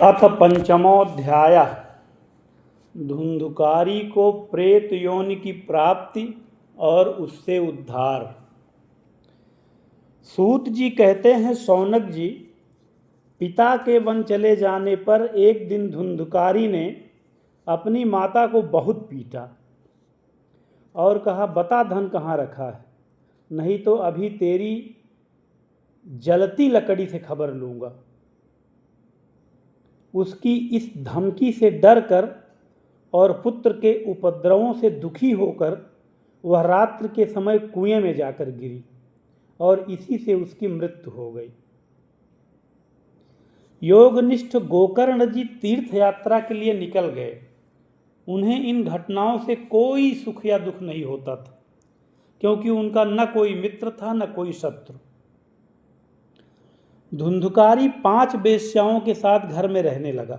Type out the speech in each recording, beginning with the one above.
अथ पंचमोऽध्याय। धुंधुकारी को प्रेत योनि की प्राप्ति और उससे उद्धार। सूत जी कहते हैं, शौनक जी, पिता के वन चले जाने पर एक दिन धुंधुकारी ने अपनी माता को बहुत पीटा और कहा, बता धन कहाँ रखा है, नहीं तो अभी तेरी जलती लकड़ी से खबर लूँगा। उसकी इस धमकी से डरकर और पुत्र के उपद्रवों से दुखी होकर वह रात्रि के समय कुएं में जाकर गिरी और इसी से उसकी मृत्यु हो गई। योगनिष्ठ गोकर्ण जी तीर्थ यात्रा के लिए निकल गए। उन्हें इन घटनाओं से कोई सुख या दुख नहीं होता था, क्योंकि उनका न कोई मित्र था न कोई शत्रु। धुंधुकारी 5 वेश्याओं के साथ घर में रहने लगा।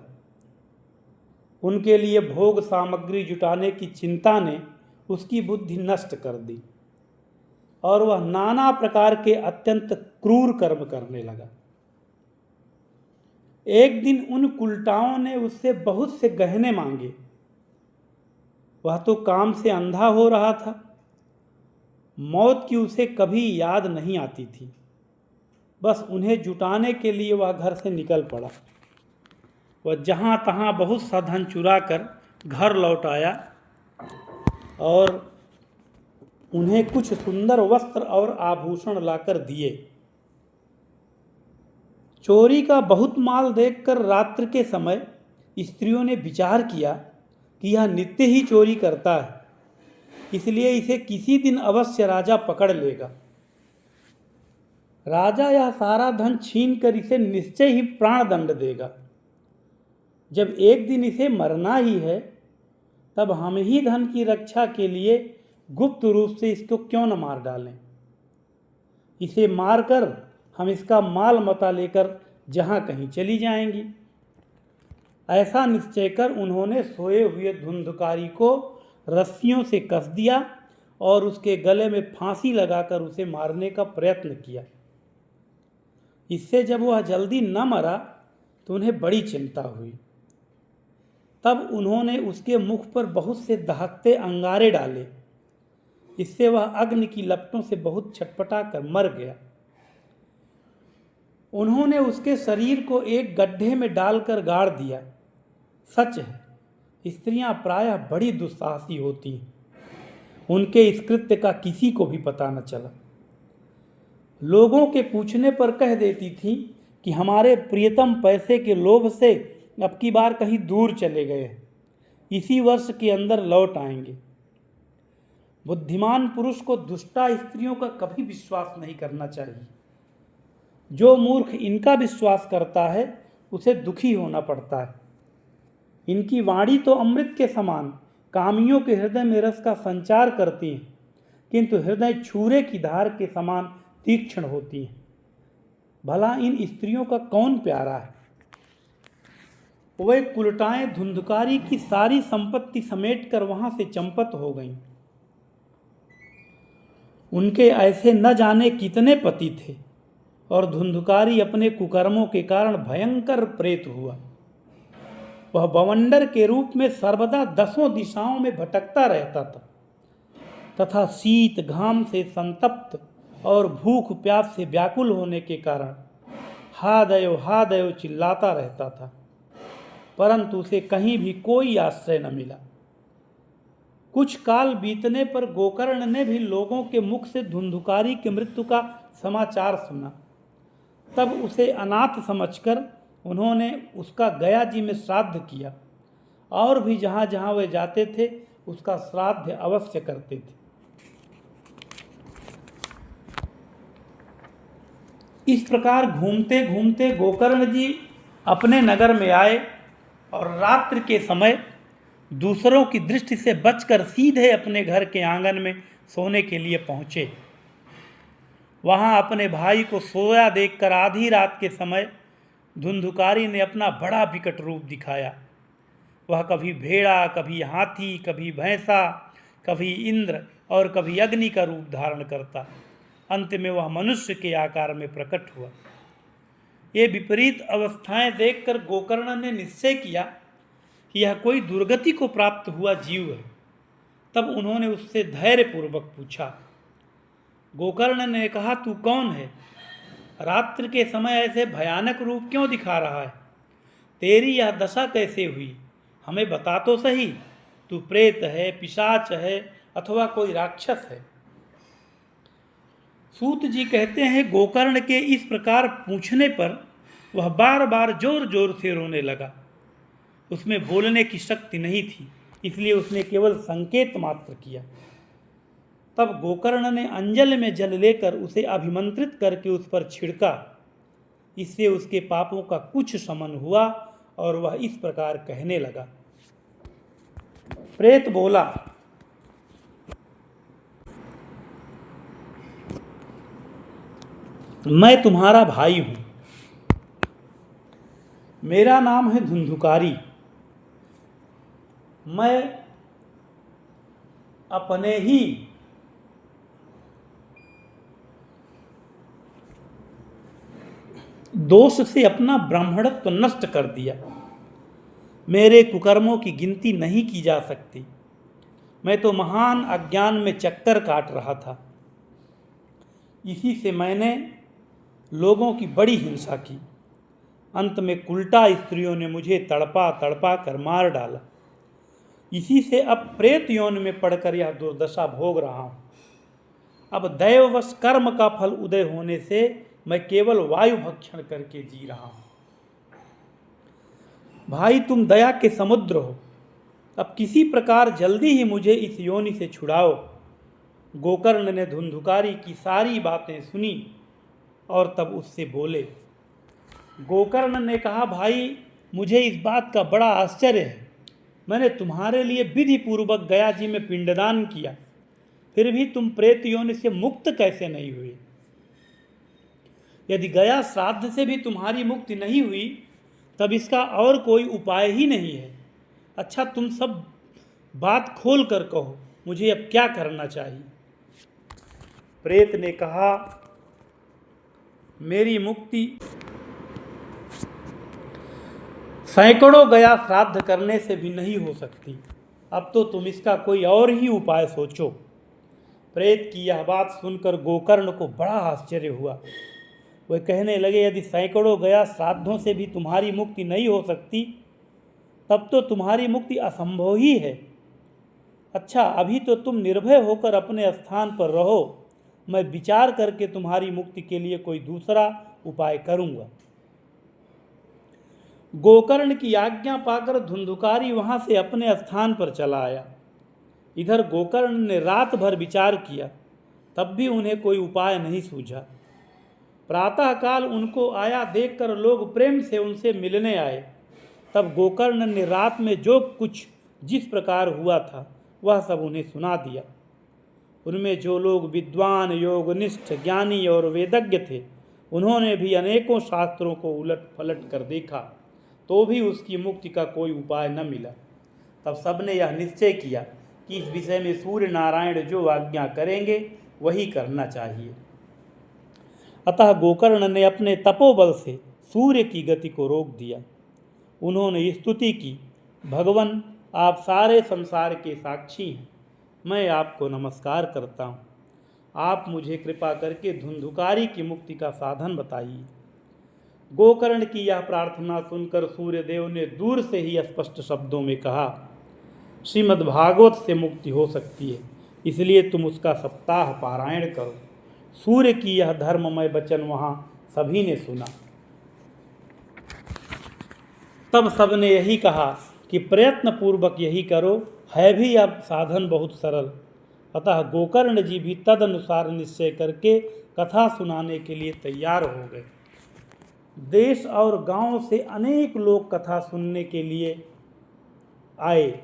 उनके लिए भोग सामग्री जुटाने की चिंता ने उसकी बुद्धि नष्ट कर दी और वह नाना प्रकार के अत्यंत क्रूर कर्म करने लगा। एक दिन उन कुलटाओं ने उससे बहुत से गहने मांगे। वह तो काम से अंधा हो रहा था। मौत की उसे कभी याद नहीं आती थी। बस उन्हें जुटाने के लिए वह घर से निकल पड़ा। वह जहाँ तहाँ बहुत सा धन चुरा कर घर लौट आया और उन्हें कुछ सुंदर वस्त्र और आभूषण लाकर दिए। चोरी का बहुत माल देखकर रात्रि के समय स्त्रियों ने विचार किया कि यह नित्य ही चोरी करता है, इसलिए इसे किसी दिन अवश्य राजा पकड़ लेगा। राजा यह सारा धन छीन कर इसे निश्चय ही प्राण दंड देगा। जब एक दिन इसे मरना ही है, तब हम ही धन की रक्षा के लिए गुप्त रूप से इसको क्यों न मार डालें। इसे मारकर हम इसका माल मता लेकर जहाँ कहीं चली जाएंगी। ऐसा निश्चय कर उन्होंने सोए हुए धुंधुकारी को रस्सियों से कस दिया और उसके गले में फांसी लगाकर उसे मारने का प्रयत्न किया। इससे जब वह जल्दी न मरा तो उन्हें बड़ी चिंता हुई। तब उन्होंने उसके मुख पर बहुत से दहकते अंगारे डाले। इससे वह अग्नि की लपटों से बहुत छटपटा कर मर गया। उन्होंने उसके शरीर को एक गड्ढे में डालकर गाड़ दिया। सच है, स्त्रियां प्रायः बड़ी दुस्साहसी होती हैं। उनके इस कृत्य का किसी को भी पता न चला। लोगों के पूछने पर कह देती थी कि हमारे प्रियतम पैसे के लोभ से अब की बार कहीं दूर चले गए हैं, इसी वर्ष के अंदर लौट आएंगे। बुद्धिमान पुरुष को दुष्टा स्त्रियों का कभी विश्वास नहीं करना चाहिए। जो मूर्ख इनका विश्वास करता है उसे दुखी होना पड़ता है। इनकी वाणी तो अमृत के समान कामियों के हृदय में रस का संचार करती है, किंतु हृदय छुरे की धार के समान तीक्ष्ण होती हैं। भला इन स्त्रियों का कौन प्यारा है। वे कुलटाएं धुंधुकारी की सारी संपत्ति समेट कर वहां से चंपत हो गईं। उनके ऐसे न जाने कितने पति थे और धुंधुकारी अपने कुकर्मों के कारण भयंकर प्रेत हुआ। वह बवंडर के रूप में सर्वदा 10 दिशाओं में भटकता रहता था तथा शीत घाम से संतप्त और भूख प्यास से व्याकुल होने के कारण हा दयो चिल्लाता रहता था, परंतु उसे कहीं भी कोई आश्रय न मिला। कुछ काल बीतने पर गोकर्ण ने भी लोगों के मुख से धुंधुकारी की मृत्यु का समाचार सुना। तब उसे अनाथ समझकर उन्होंने उसका गया जी में श्राद्ध किया और भी जहाँ जहाँ वे जाते थे उसका श्राद्ध अवश्य करते थे। इस प्रकार घूमते घूमते गोकर्ण जी अपने नगर में आए और रात्रि के समय दूसरों की दृष्टि से बचकर सीधे अपने घर के आंगन में सोने के लिए पहुँचे। वहाँ अपने भाई को सोया देखकर आधी रात के समय धुंधुकारी ने अपना बड़ा विकट रूप दिखाया। वह कभी भेड़ा, कभी हाथी, कभी भैंसा, कभी इंद्र और कभी अग्नि का रूप धारण करता। अंत में वह मनुष्य के आकार में प्रकट हुआ। ये विपरीत अवस्थाएं देखकर गोकर्ण ने निश्चय किया कि यह कोई दुर्गति को प्राप्त हुआ जीव है। तब उन्होंने उससे धैर्यपूर्वक पूछा। गोकर्ण ने कहा, तू कौन है? रात्रि के समय ऐसे भयानक रूप क्यों दिखा रहा है? तेरी यह दशा कैसे हुई? हमें बता तो सही। तू प्रेत है, पिशाच है अथवा कोई राक्षस है? सूत जी कहते हैं, गोकर्ण के इस प्रकार पूछने पर वह बार बार जोर जोर से रोने लगा। उसमें बोलने की शक्ति नहीं थी, इसलिए उसने केवल संकेत मात्र किया। तब गोकर्ण ने अंजल में जल लेकर उसे अभिमंत्रित करके उस पर छिड़का। इससे उसके पापों का कुछ शमन हुआ और वह इस प्रकार कहने लगा। प्रेत बोला, मैं तुम्हारा भाई हूं। मेरा नाम है धुंधुकारी। मैं अपने ही दोष से अपना ब्राह्मणत्व नष्ट कर दिया। मेरे कुकर्मों की गिनती नहीं की जा सकती। मैं तो महान अज्ञान में चक्कर काट रहा था। इसी से मैंने लोगों की बड़ी हिंसा की। अंत में कुल्टा स्त्रियों ने मुझे तड़पा तड़पा कर मार डाला। इसी से अब प्रेत यौन में पड़कर यह दुर्दशा भोग रहा हूं। अब दैववश कर्म का फल उदय होने से मैं केवल वायु भक्षण करके जी रहा हूं। भाई, तुम दया के समुद्र हो। अब किसी प्रकार जल्दी ही मुझे इस योनि से छुड़ाओ। गोकर्ण ने धुंधुकारी की सारी बातें सुनी और तब उससे बोले। गोकर्ण ने कहा, भाई, मुझे इस बात का बड़ा आश्चर्य है। मैंने तुम्हारे लिए विधि पूर्वक गया जी में पिंडदान किया, फिर भी तुम प्रेत योनि से मुक्त कैसे नहीं हुए? यदि गया श्राद्ध से भी तुम्हारी मुक्ति नहीं हुई, तब इसका और कोई उपाय ही नहीं है। अच्छा, तुम सब बात खोल कर कहो, मुझे अब क्या करना चाहिए? प्रेत ने कहा, मेरी मुक्ति सैकड़ों गया श्राद्ध करने से भी नहीं हो सकती। अब तो तुम इसका कोई और ही उपाय सोचो। प्रेत की यह बात सुनकर गोकर्ण को बड़ा आश्चर्य हुआ। वे कहने लगे, यदि सैकड़ों गया श्राद्धों से भी तुम्हारी मुक्ति नहीं हो सकती, तब तो तुम्हारी मुक्ति असंभव ही है। अच्छा, अभी तो तुम निर्भय होकर अपने स्थान पर रहो। मैं विचार करके तुम्हारी मुक्ति के लिए कोई दूसरा उपाय करूंगा। गोकर्ण की आज्ञा पाकर धुंधुकारी वहां से अपने स्थान पर चला आया। इधर गोकर्ण ने रात भर विचार किया, तब भी उन्हें कोई उपाय नहीं सूझा। प्रातःकाल उनको आया देखकर लोग प्रेम से उनसे मिलने आए। तब गोकर्ण ने रात में जो कुछ जिस प्रकार हुआ था वह सब उन्हें सुना दिया। उनमें जो लोग विद्वान, योगनिष्ठ, ज्ञानी और वेदज्ञ थे, उन्होंने भी अनेकों शास्त्रों को उलट पलट कर देखा, तो भी उसकी मुक्ति का कोई उपाय न मिला। तब सबने यह निश्चय किया कि इस विषय में सूर्य नारायण जो आज्ञा करेंगे वही करना चाहिए। अतः गोकर्ण ने अपने तपोबल से सूर्य की गति को रोक दिया। उन्होंने स्तुति की, भगवान, आप सारे संसार के साक्षी हैं। मैं आपको नमस्कार करता हूँ। आप मुझे कृपा करके धुंधुकारी की मुक्ति का साधन बताइए। गोकर्ण की यह प्रार्थना सुनकर सूर्यदेव ने दूर से ही स्पष्ट शब्दों में कहा, श्रीमद् भागवत से मुक्ति हो सकती है, इसलिए तुम उसका सप्ताह पारायण करो। सूर्य की यह धर्ममय वचन वहाँ सभी ने सुना। तब सबने यही कहा कि प्रयत्न पूर्वक यही करो, है भी अब साधन बहुत सरल। अतः गोकर्ण जी भी तदनुसार निश्चय करके कथा सुनाने के लिए तैयार हो गए। देश और गांव से अनेक लोग कथा सुनने के लिए आए।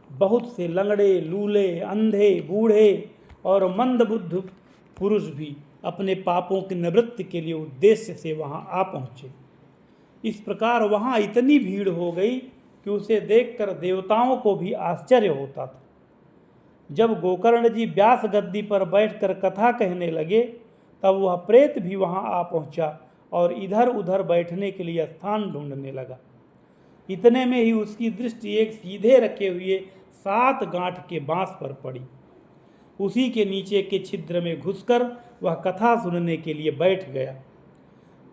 बहुत से लंगड़े, लूले, अंधे, बूढ़े और मंदबुद्ध पुरुष भी अपने पापों की निवृत्ति के लिए उद्देश्य से वहां आ पहुँचे। इस प्रकार वहां इतनी भीड़ हो गई कि उसे देखकर देवताओं को भी आश्चर्य होता था। जब गोकर्ण जी व्यास गद्दी पर बैठकर कथा कहने लगे, तब वह प्रेत भी वहां आ पहुंचा और इधर उधर बैठने के लिए स्थान ढूंढने लगा। इतने में ही उसकी दृष्टि एक सीधे रखे हुए 7 गांठ के बांस पर पड़ी। उसी के नीचे के छिद्र में घुसकर वह कथा सुनने के लिए बैठ गया।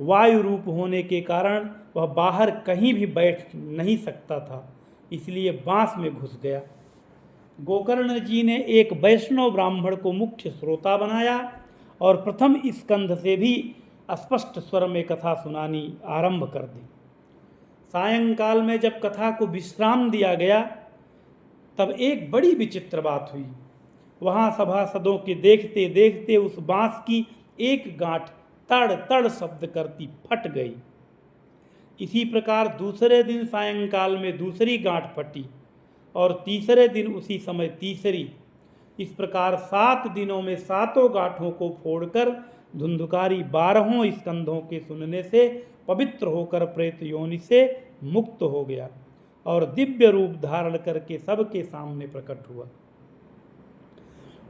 वायु रूप होने के कारण वह बाहर कहीं भी बैठ नहीं सकता था, इसलिए बांस में घुस गया। गोकर्ण जी ने एक वैष्णव ब्राह्मण को मुख्य श्रोता बनाया और प्रथम स्कंध से भी स्पष्ट स्वर में कथा सुनानी आरंभ कर दी। सायंकाल में जब कथा को विश्राम दिया गया तब एक बड़ी विचित्र बात हुई। वहाँ सभासदों के देखते देखते उस बांस की एक गांठ तड़ तड़ शब्द करती फट गई। इसी प्रकार दूसरे दिन सायंकाल में दूसरी गांठ फटी और तीसरे दिन उसी समय तीसरी। इस प्रकार 7 दिनों में 7 गांठों को फोड़कर धुंधुकारी 12 स्कंधों के सुनने से पवित्र होकर प्रेत योनि से मुक्त हो गया और दिव्य रूप धारण करके सबके सामने प्रकट हुआ।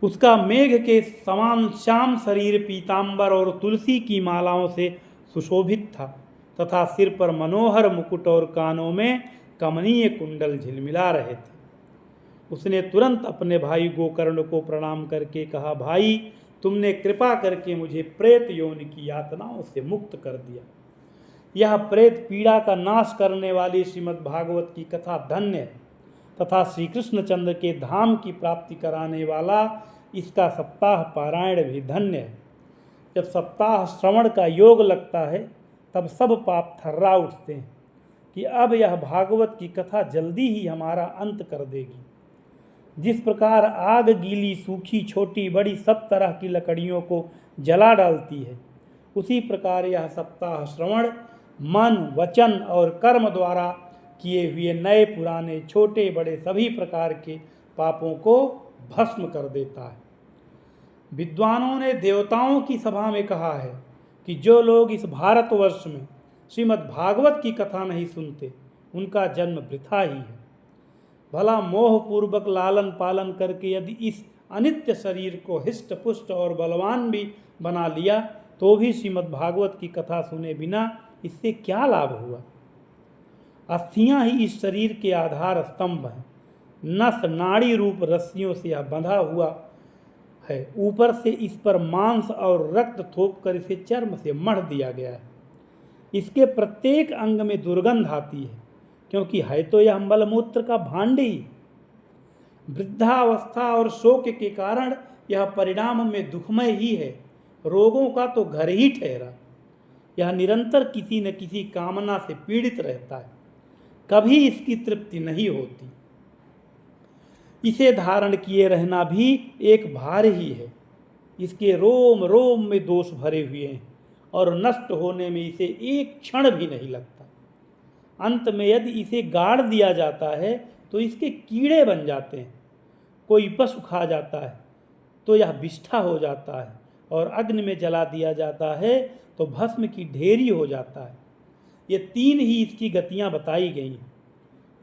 उसका मेघ के समान श्याम शरीर पीतांबर और तुलसी की मालाओं से सुशोभित था तथा सिर पर मनोहर मुकुट और कानों में कमनीय कुंडल झिलमिला रहे थे। उसने तुरंत अपने भाई गोकर्ण को प्रणाम करके कहा, भाई तुमने कृपा करके मुझे प्रेत योनि की यातनाओं से मुक्त कर दिया। यह प्रेत पीड़ा का नाश करने वाली श्रीमद् भागवत की कथा धन्य है तथा श्री कृष्णचंद्र के धाम की प्राप्ति कराने वाला इसका सप्ताह पारायण भी धन्य है। जब सप्ताह श्रवण का योग लगता है तब सब पाप थर्रा उठते हैं कि अब यह भागवत की कथा जल्दी ही हमारा अंत कर देगी। जिस प्रकार आग गीली सूखी छोटी बड़ी सब तरह की लकड़ियों को जला डालती है, उसी प्रकार यह सप्ताह श्रवण मन वचन और कर्म द्वारा किए हुए नए पुराने छोटे बड़े सभी प्रकार के पापों को भस्म कर देता है। विद्वानों ने देवताओं की सभा में कहा है कि जो लोग इस भारतवर्ष में श्रीमद् भागवत की कथा नहीं सुनते उनका जन्म वृथा ही है। भला मोहपूर्वक लालन पालन करके यदि इस अनित्य शरीर को हिष्ट पुष्ट और बलवान भी बना लिया तो भी श्रीमद् भागवत की कथा सुने बिना इससे क्या लाभ हुआ। अस्थियां ही इस शरीर के आधार स्तंभ हैं। नस नाड़ी रूप रस्सियों से यह बंधा हुआ है। ऊपर से इस पर मांस और रक्त थोप कर इसे चर्म से मढ़ दिया गया है। इसके प्रत्येक अंग में दुर्गंध आती है क्योंकि है तो यह मलमूत्र का भांड ही। वृद्धावस्था और शोक के कारण यह परिणाम में दुखमय ही है। रोगों का तो घर ही ठहरा। यह निरंतर किसी न किसी कामना से पीड़ित रहता है, कभी इसकी तृप्ति नहीं होती। इसे धारण किए रहना भी एक भार ही है। इसके रोम रोम में दोष भरे हुए हैं और नष्ट होने में इसे एक क्षण भी नहीं लगता। अंत में यदि इसे गाड़ दिया जाता है तो इसके कीड़े बन जाते हैं। कोई पशु खा जाता है तो यह विष्ठा हो जाता है और अग्नि में जला दिया जाता है तो भस्म की ढेरी हो जाता है। ये 3 ही इसकी गतियां बताई गई हैं।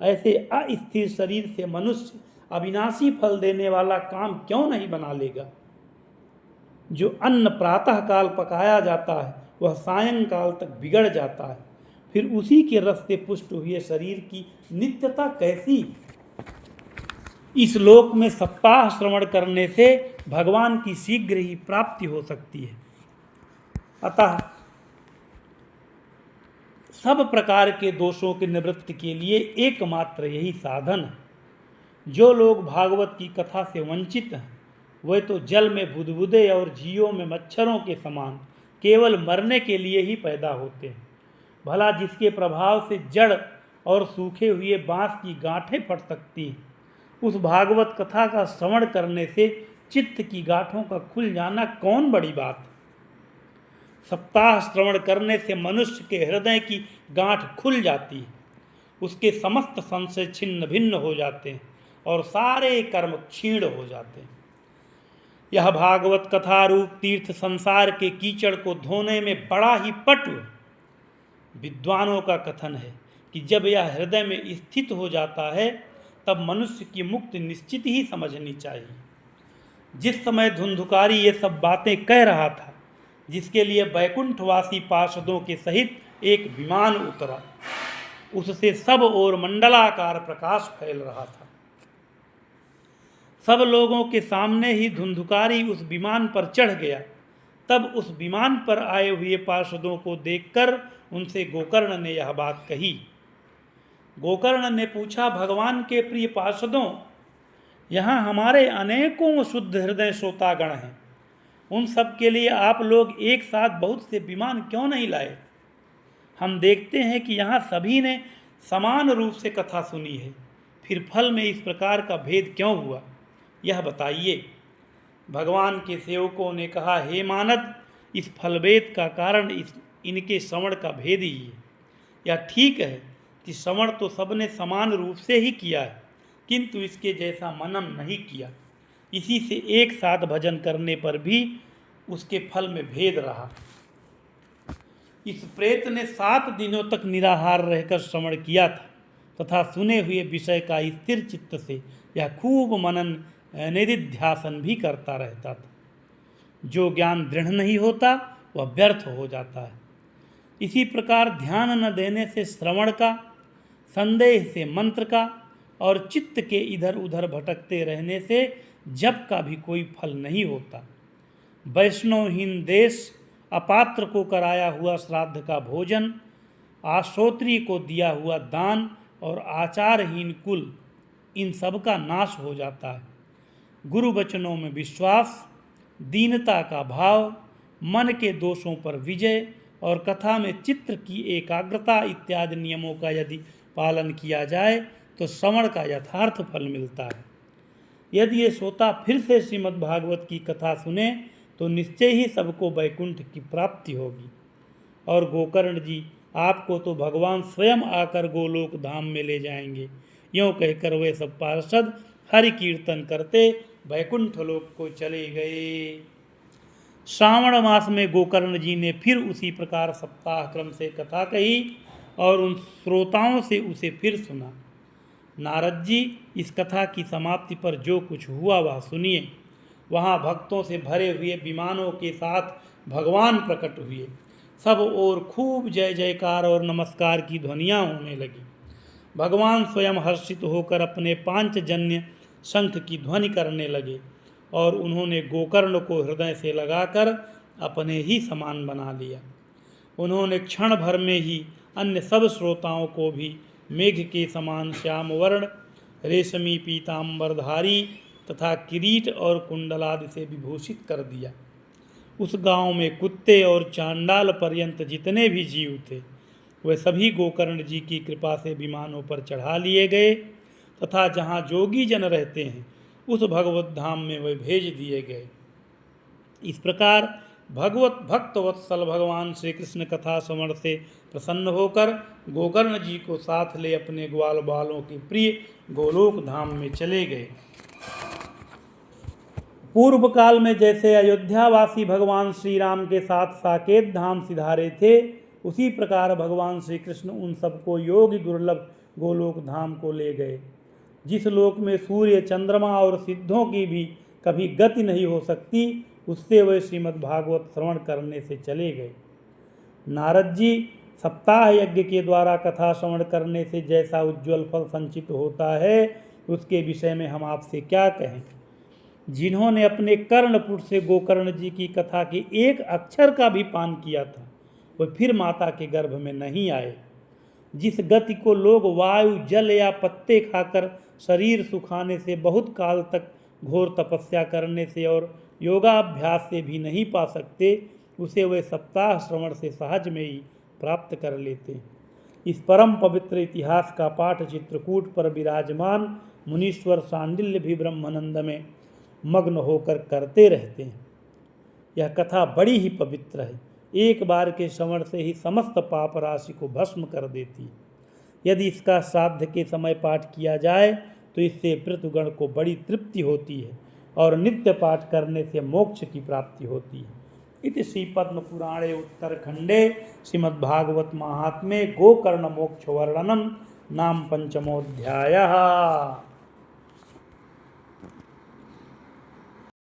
ऐसे अस्थिर शरीर से मनुष्य अविनाशी फल देने वाला काम क्यों नहीं बना लेगा। जो अन्न प्रातः काल पकाया जाता है वह सायंकाल तक बिगड़ जाता है, फिर उसी के रस से पुष्ट हुए शरीर की नित्यता कैसी। इस लोक में सप्ताह श्रवण करने से भगवान की शीघ्र ही प्राप्ति हो सकती है। अतः सब प्रकार के दोषों की निवृत्ति के लिए एकमात्र यही साधन है। जो लोग भागवत की कथा से वंचित हैं वे तो जल में बुदबुदे और जियों में मच्छरों के समान केवल मरने के लिए ही पैदा होते हैं। भला जिसके प्रभाव से जड़ और सूखे हुए बांस की गांठें फट सकती हैं, उस भागवत कथा का श्रवण करने से चित्त की गांठों का खुल जाना कौन बड़ी बात है। सप्ताह श्रवण करने से मनुष्य के हृदय की गांठ खुल जाती है, उसके समस्त संशय छिन्न भिन्न हो जाते हैं और सारे कर्म क्षीण हो जाते हैं। यह भागवत कथा रूप तीर्थ संसार के कीचड़ को धोने में बड़ा ही पटु है। विद्वानों का कथन है कि जब यह हृदय में स्थित हो जाता है तब मनुष्य की मुक्ति निश्चित ही समझनी चाहिए। जिस समय धुंधुकारी ये सब बातें कह रहा था जिसके लिए बैकुंठवासी पार्षदों के सहित एक विमान उतरा। उससे सब ओर मंडलाकार प्रकाश फैल रहा था। सब लोगों के सामने ही धुंधुकारी उस विमान पर चढ़ गया। तब उस विमान पर आए हुए पार्षदों को देखकर उनसे गोकर्ण ने यह बात कही। गोकर्ण ने पूछा, भगवान के प्रिय पार्षदों, यहाँ हमारे अनेकों शुद्ध हृदय श्रोतागण हैं। उन सब के लिए आप लोग एक साथ बहुत से विमान क्यों नहीं लाए? हम देखते हैं कि यहाँ सभी ने समान रूप से कथा सुनी है, फिर फल में इस प्रकार का भेद क्यों हुआ, यह बताइए। भगवान के सेवकों ने कहा, हे मानद, इस फलभेद का कारण इनके श्रवण का भेद ही है। यह ठीक है कि श्रवण तो सबने समान रूप से ही किया है, किंतु इसके जैसा मनन नहीं किया। इसी से एक साथ भजन करने पर भी उसके फल में भेद रहा। इस प्रेत ने 7 दिनों तक निराहार रहकर श्रवण किया था तथा सुने हुए विषय का स्थिर चित्त से यह खूब मनन निधिध्यासन भी करता रहता था। जो ज्ञान दृढ़ नहीं होता वह व्यर्थ हो जाता है। इसी प्रकार ध्यान न देने से श्रवण का, संदेह से मंत्र का और चित्त के इधर उधर भटकते रहने से जप का भी कोई फल नहीं होता। वैष्णवहीन देश, अपात्र को कराया हुआ श्राद्ध का भोजन, आश्रोत्री को दिया हुआ दान और आचारहीन कुल, इन सब का नाश हो जाता है। गुरु वचनों में विश्वास, दीनता का भाव, मन के दोषों पर विजय और कथा में चित्त की एकाग्रता इत्यादि नियमों का यदि पालन किया जाए तो श्रवण का यथार्थ फल मिलता है। यदि ये श्रोता फिर से श्रीमद् भागवत की कथा सुने तो निश्चय ही सबको वैकुंठ की प्राप्ति होगी। और गोकर्ण जी, आपको तो भगवान स्वयं आकर गोलोक धाम में ले जाएंगे। यूँ कहकर वे सब पार्षद हरि कीर्तन करते वैकुंठ लोक को चले गए। श्रावण मास में गोकर्ण जी ने फिर उसी प्रकार सप्ताह क्रम से कथा कही और उन श्रोताओं से उसे फिर सुना। नारद जी, इस कथा की समाप्ति पर जो कुछ हुआ वह सुनिए। वहाँ भक्तों से भरे हुए विमानों के साथ भगवान प्रकट हुए। सब ओर खूब जय जयकार और नमस्कार की ध्वनियाँ होने लगी। भगवान स्वयं हर्षित होकर अपने पांचजन्य शंख की ध्वनि करने लगे और उन्होंने गोकर्ण को हृदय से लगाकर अपने ही समान बना लिया। उन्होंने क्षण भर में ही अन्य सब श्रोताओं को भी मेघ के समान श्याम वर्ण, रेशमी पीताम्बरधारी तथा किरीट और कुंडलादि से विभूषित कर दिया। उस गांव में कुत्ते और चांडाल पर्यंत जितने भी जीव थे वे सभी गोकर्ण जी की कृपा से विमानों पर चढ़ा लिए गए तथा जहाँ जोगी जन रहते हैं उस भगवत धाम में वे भेज दिए गए। इस प्रकार भगवत भक्त वत्सल भगवान श्री कृष्ण कथा श्रवण से प्रसन्न होकर गोकर्ण जी को साथ ले अपने ग्वाल बालों के प्रिय गोलोक धाम में चले गए। पूर्व काल में जैसे अयोध्यावासी भगवान श्री राम के साथ साकेत धाम सिधारे थे, उसी प्रकार भगवान श्री कृष्ण उन सबको योगी दुर्लभ गोलोक धाम को ले गए, जिस लोक में सूर्य, चंद्रमा और सिद्धों की भी कभी गति नहीं हो सकती। उससे वे श्रीमद् भागवत श्रवण करने से चले गए। नारद जी, सप्ताह यज्ञ के द्वारा कथा श्रवण करने से जैसा उज्ज्वल फल संचित होता है उसके विषय में हम आपसे क्या कहें। जिन्होंने अपने कर्णपुट से गोकर्ण जी की कथा के एक अक्षर का भी पान किया था वे फिर माता के गर्भ में नहीं आए। जिस गति को लोग वायु, जल या पत्ते खाकर शरीर सुखाने से बहुत काल तक घोर तपस्या करने से और योगाभ्यास से भी नहीं पा सकते, उसे वे सप्ताह श्रवण से सहज में ही प्राप्त कर लेते। इस परम पवित्र इतिहास का पाठ चित्रकूट पर विराजमान मुनीश्वर सांडिल्य भी ब्रह्मानंद में मग्न होकर करते रहते हैं। यह कथा बड़ी ही पवित्र है, एक बार के श्रवण से ही समस्त पाप राशि को भस्म कर देती है। यदि इसका श्राद्ध के समय पाठ किया जाए तो इससे पृथुगण को बड़ी तृप्ति होती है और नित्य पाठ करने से मोक्ष की प्राप्ति होती है। इति श्री पद्म पुराणे उत्तरखंडे श्रीमद्भागवत महात्म्ये गोकर्ण मोक्ष वर्णनम नाम पंचमोऽध्यायः।